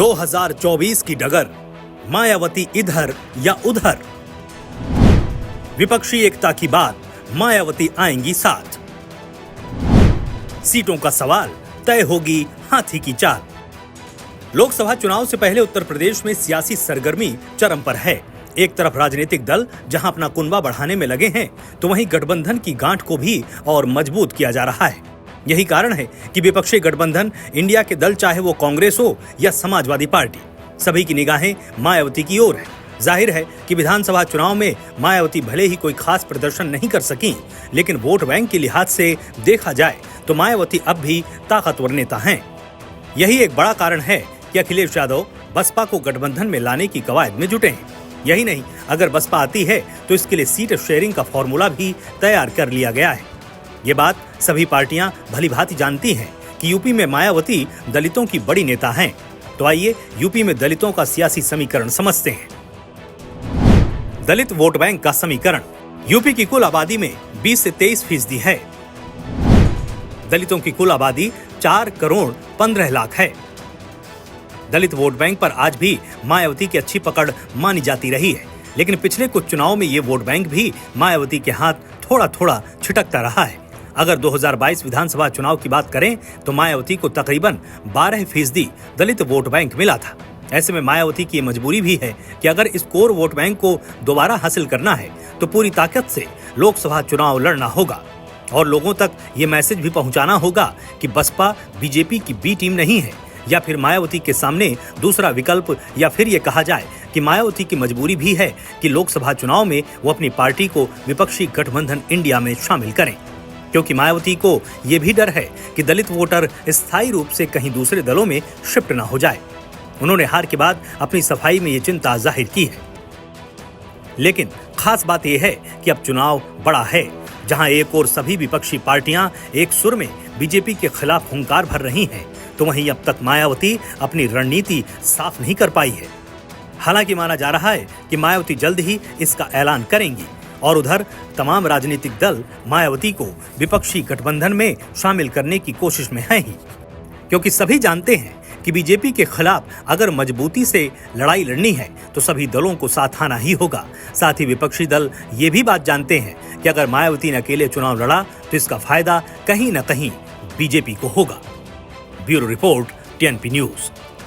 2024 की डगर, मायावती इधर या उधर। विपक्षी एकता की बात, मायावती आएंगी साथ। सीटों का सवाल, तय होगी हाथी की चाल। लोकसभा चुनाव से पहले उत्तर प्रदेश में सियासी सरगर्मी चरम पर है। एक तरफ राजनीतिक दल जहां अपना कुनबा बढ़ाने में लगे हैं, तो वहीं गठबंधन की गांठ को भी और मजबूत किया जा रहा है। यही कारण है कि विपक्षी गठबंधन इंडिया के दल, चाहे वो कांग्रेस हो या समाजवादी पार्टी, सभी की निगाहें मायावती की ओर है। जाहिर है कि विधानसभा चुनाव में मायावती भले ही कोई खास प्रदर्शन नहीं कर सकी, लेकिन वोट बैंक के लिहाज से देखा जाए तो मायावती अब भी ताकतवर नेता हैं। यही एक बड़ा कारण है कि अखिलेश यादव बसपा को गठबंधन में लाने की कवायद में जुटे हैं। यही नहीं, अगर बसपा आती है तो इसके लिए सीट शेयरिंग का फॉर्मूला भी तैयार कर लिया गया है। ये बात सभी पार्टियां भलीभांति जानती हैं कि यूपी में मायावती दलितों की बड़ी नेता हैं। तो आइए यूपी में दलितों का सियासी समीकरण समझते हैं। दलित वोट बैंक का समीकरण यूपी की कुल आबादी में 20 से 23% है। दलितों की कुल आबादी 4 करोड़ 15 लाख है। दलित वोट बैंक पर आज भी मायावती की अच्छी पकड़ मानी जाती रही है, लेकिन पिछले कुछ चुनाव में ये वोट बैंक भी मायावती के हाथ थोड़ा थोड़ा छिटकता रहा है। अगर 2022 विधानसभा चुनाव की बात करें तो मायावती को तकरीबन 12% दलित वोट बैंक मिला था। ऐसे में मायावती की मजबूरी भी है कि अगर इस कोर वोट बैंक को दोबारा हासिल करना है तो पूरी ताकत से लोकसभा चुनाव लड़ना होगा और लोगों तक ये मैसेज भी पहुंचाना होगा कि बसपा बीजेपी की बी टीम नहीं है, या फिर मायावती के सामने दूसरा विकल्प, या फिर ये कहा जाए कि मायावती की मजबूरी भी है कि लोकसभा चुनाव में वो अपनी पार्टी को विपक्षी गठबंधन इंडिया में शामिल करें, क्योंकि मायावती को ये भी डर है कि दलित वोटर स्थायी रूप से कहीं दूसरे दलों में शिफ्ट न हो जाए। उन्होंने हार के बाद अपनी सफाई में ये चिंता जाहिर की है। लेकिन खास बात यह है कि अब चुनाव बड़ा है, जहां एक और सभी विपक्षी पार्टियां एक सुर में बीजेपी के खिलाफ हुंकार भर रही हैं, तो वहीं अब तक मायावती अपनी रणनीति साफ नहीं कर पाई है। हालांकि माना जा रहा है कि मायावती जल्द ही इसका ऐलान करेंगी और उधर तमाम राजनीतिक दल मायावती को विपक्षी गठबंधन में शामिल करने की कोशिश में हैं ही, क्योंकि सभी जानते हैं कि बीजेपी के खिलाफ अगर मजबूती से लड़ाई लड़नी है तो सभी दलों को साथ आना ही होगा। साथ ही विपक्षी दल ये भी बात जानते हैं कि अगर मायावती ने अकेले चुनाव लड़ा तो इसका फायदा कहीं न कहीं बीजेपी को होगा। Bureau report, TNP news.